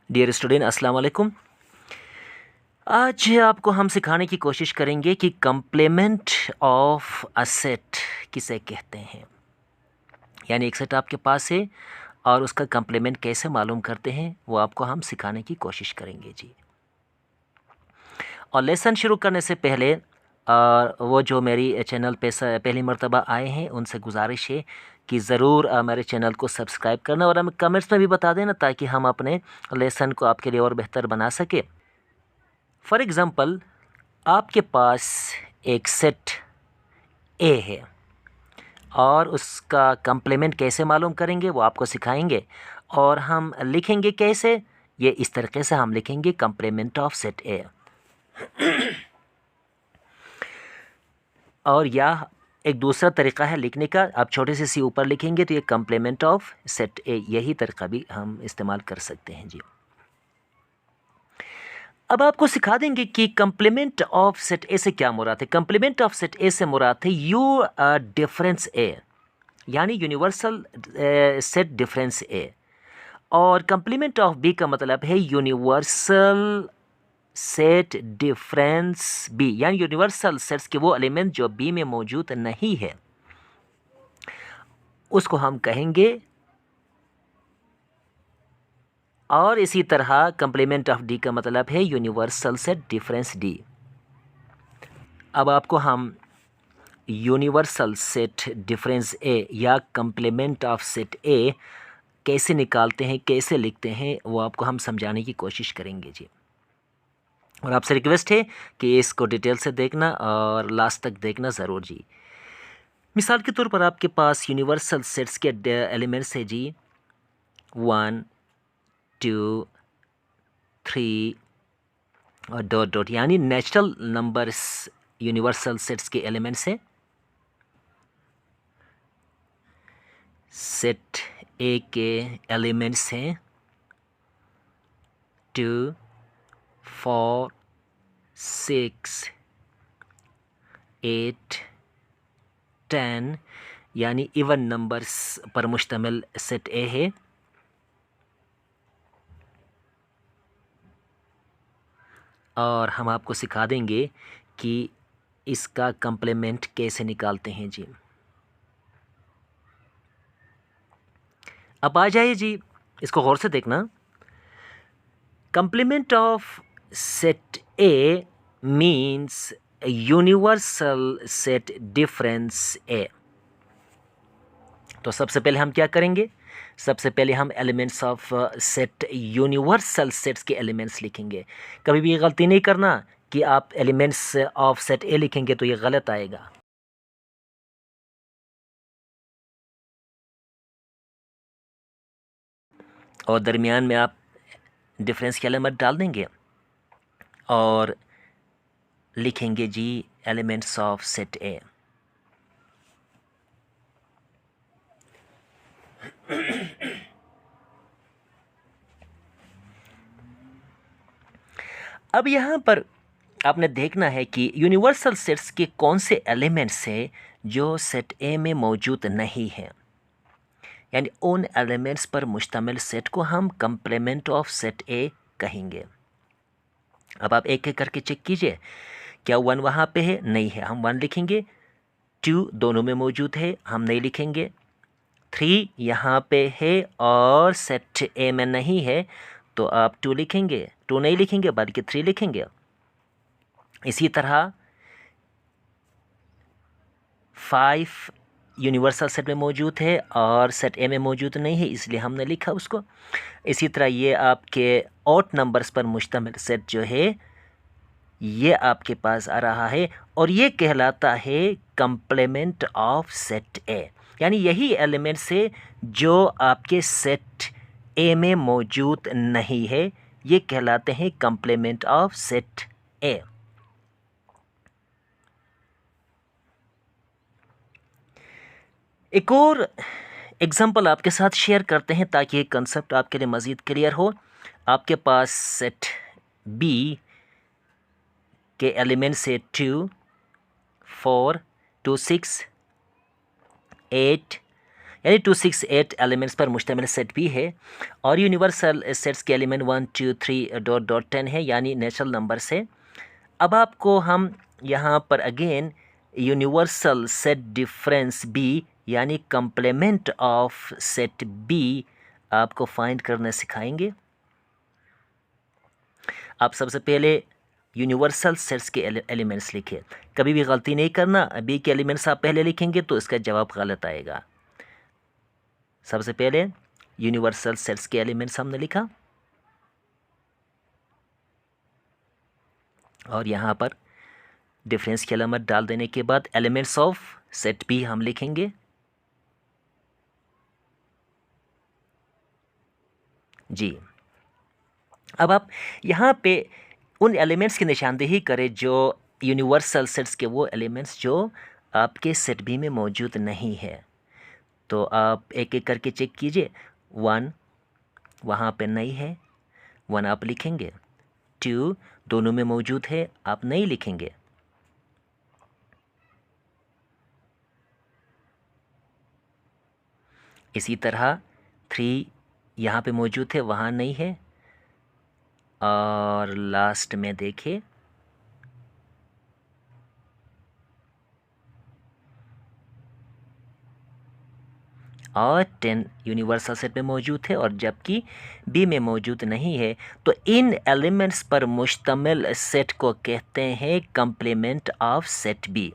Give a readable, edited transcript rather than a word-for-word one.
Dear student, अस्सलाम वालेकुम। आज आपको हम सिखाने की कोशिश करेंगे कि कंप्लीमेंट ऑफ अ सेट किसे कहते हैं। यानी एक सेट आपके पास है और उसका कंप्लीमेंट कैसे मालूम करते हैं, वो आपको हम सिखाने की कोशिश करेंगे जी। और लेसन शुरू करने से पहले वो जो मेरी चैनल पे पहली मर्तबा आए हैं उनसे गुजारिश है कि ज़रूर मेरे चैनल को सब्सक्राइब करना और हमें कमेंट्स में भी बता देना ताकि हम अपने लेसन को आपके लिए और बेहतर बना सके। फॉर एग्ज़ाम्पल, आपके पास एक सेट ए है और उसका कंप्लीमेंट कैसे मालूम करेंगे वो आपको सिखाएंगे। और हम लिखेंगे कैसे, ये इस तरीके से हम लिखेंगे कंप्लीमेंट ऑफ सेट ए। और यह एक दूसरा तरीका है लिखने का, आप छोटे से सी ऊपर लिखेंगे तो ये कंप्लीमेंट ऑफ सेट ए, यही तरीका भी हम इस्तेमाल कर सकते हैं जी। अब आपको सिखा देंगे कि कंप्लीमेंट ऑफ सेट ए से क्या मुराद है। कंप्लीमेंट ऑफ सेट ए से मुराद है यू डिफरेंस ए, यानी यूनिवर्सल सेट डिफरेंस ए। और कंप्लीमेंट ऑफ बी का मतलब है यूनिवर्सल सेट डिफरेंस बी, यानी यूनिवर्सल सेट्स के वो एलिमेंट जो बी में मौजूद नहीं है उसको हम कहेंगे। और इसी तरह कंप्लीमेंट ऑफ डी का मतलब है यूनिवर्सल सेट डिफरेंस डी। अब आपको हम यूनिवर्सल सेट डिफरेंस ए या कंप्लीमेंट ऑफ सेट ए कैसे निकालते हैं, कैसे लिखते हैं, वो आपको हम समझाने की कोशिश करेंगे जी। और आपसे रिक्वेस्ट है कि इसको डिटेल से देखना और लास्ट तक देखना ज़रूर जी। मिसाल के तौर पर आपके पास यूनिवर्सल सेट्स के एलिमेंट्स है जी 1 2 3 और डॉट डॉट, यानी नेचुरल नंबर्स यूनिवर्सल सेट्स के एलिमेंट्स हैं। सेट ए के एलिमेंट्स हैं 2 4 6 8 10, यानी इवन नंबर्स पर मुश्तमिल सेट ए है। और हम आपको सिखा देंगे कि इसका कंप्लीमेंट कैसे निकालते हैं जी। अब आ जाइए जी, इसको गौर से देखना। Complement of set A means universal set difference A. तो सबसे पहले हम क्या करेंगे, सबसे पहले हम elements of set universal sets के एलिमेंट्स लिखेंगे। कभी भी ये गलती नहीं करना कि आप एलिमेंट्स ऑफ सेट ए लिखेंगे तो ये गलत आएगा। और दरमियान में आप डिफरेंस की अलामत डाल देंगे और लिखेंगे जी एलिमेंट्स ऑफ सेट ए। अब यहाँ पर आपने देखना है कि यूनिवर्सल सेट्स के कौन से एलिमेंट्स हैं जो सेट ए में मौजूद नहीं हैं, यानी उन एलिमेंट्स पर मुश्तमिल सेट को हम कंप्लीमेंट ऑफ सेट ए कहेंगे। अब आप एक एक करके चेक कीजिए, क्या 1 वहाँ पे है, नहीं है, हम 1 लिखेंगे। 2 दोनों में मौजूद है, हम नहीं लिखेंगे। 3 यहाँ पे है और सेट ए में नहीं है तो आप 2 लिखेंगे, 2 नहीं लिखेंगे बल्कि 3 लिखेंगे। इसी तरह 5 यूनिवर्सल सेट में मौजूद है और सेट ए में मौजूद नहीं है, इसलिए हमने लिखा उसको। इसी तरह ये आपके ऑड नंबर्स पर मुश्तमिल सेट जो है ये आपके पास आ रहा है और ये कहलाता है कंप्लीमेंट ऑफ सेट ए, यानी यही एलिमेंट्स है जो आपके सेट ए में मौजूद नहीं है, ये कहलाते हैं कंप्लीमेंट ऑफ सेट ए। एक और एग्जांपल आपके साथ शेयर करते हैं ताकि ये कंसेप्ट आपके लिए मज़ीद क्लियर हो। आपके पास सेट बी के एलिमेंट्स है 2 4 2 6 8, यानी 268 एलिमेंट्स पर मुश्तमिल सेट भी है। और यूनिवर्सल सेट्स के एलिमेंट 1 2 3 डॉट डॉट 10 है, यानी नेचुरल नंबर से। अब आपको हम यहाँ पर again universal set difference B यानी कंप्लीमेंट ऑफ सेट बी आपको फाइंड करना सिखाएंगे। आप सबसे पहले यूनिवर्सल सेट्स के एलिमेंट्स लिखें। कभी भी गलती नहीं करना, बी के एलिमेंट्स आप पहले लिखेंगे तो इसका जवाब गलत आएगा। सबसे पहले यूनिवर्सल सेट्स के एलिमेंट्स हमने लिखा और यहाँ पर डिफरेंस की अलामत डाल देने के बाद एलिमेंट्स ऑफ सेट बी हम लिखेंगे। जी, अब आप यहाँ पे उन एलिमेंट्स की निशानदेही करें जो यूनिवर्सल सेट्स के, वो एलिमेंट्स जो आपके सेट बी में मौजूद नहीं है। तो आप एक एक करके चेक कीजिए। 1 वहाँ पे नहीं है, 1 आप लिखेंगे। 2 दोनों में मौजूद है, आप नहीं लिखेंगे। इसी तरह 3 यहाँ पे मौजूद है, वहाँ नहीं है। और लास्ट में देखिए और 10 यूनिवर्सल सेट में मौजूद है और जबकि बी में मौजूद नहीं है। तो इन एलिमेंट्स पर मुश्तमिल सेट को कहते हैं कंप्लीमेंट ऑफ सेट बी।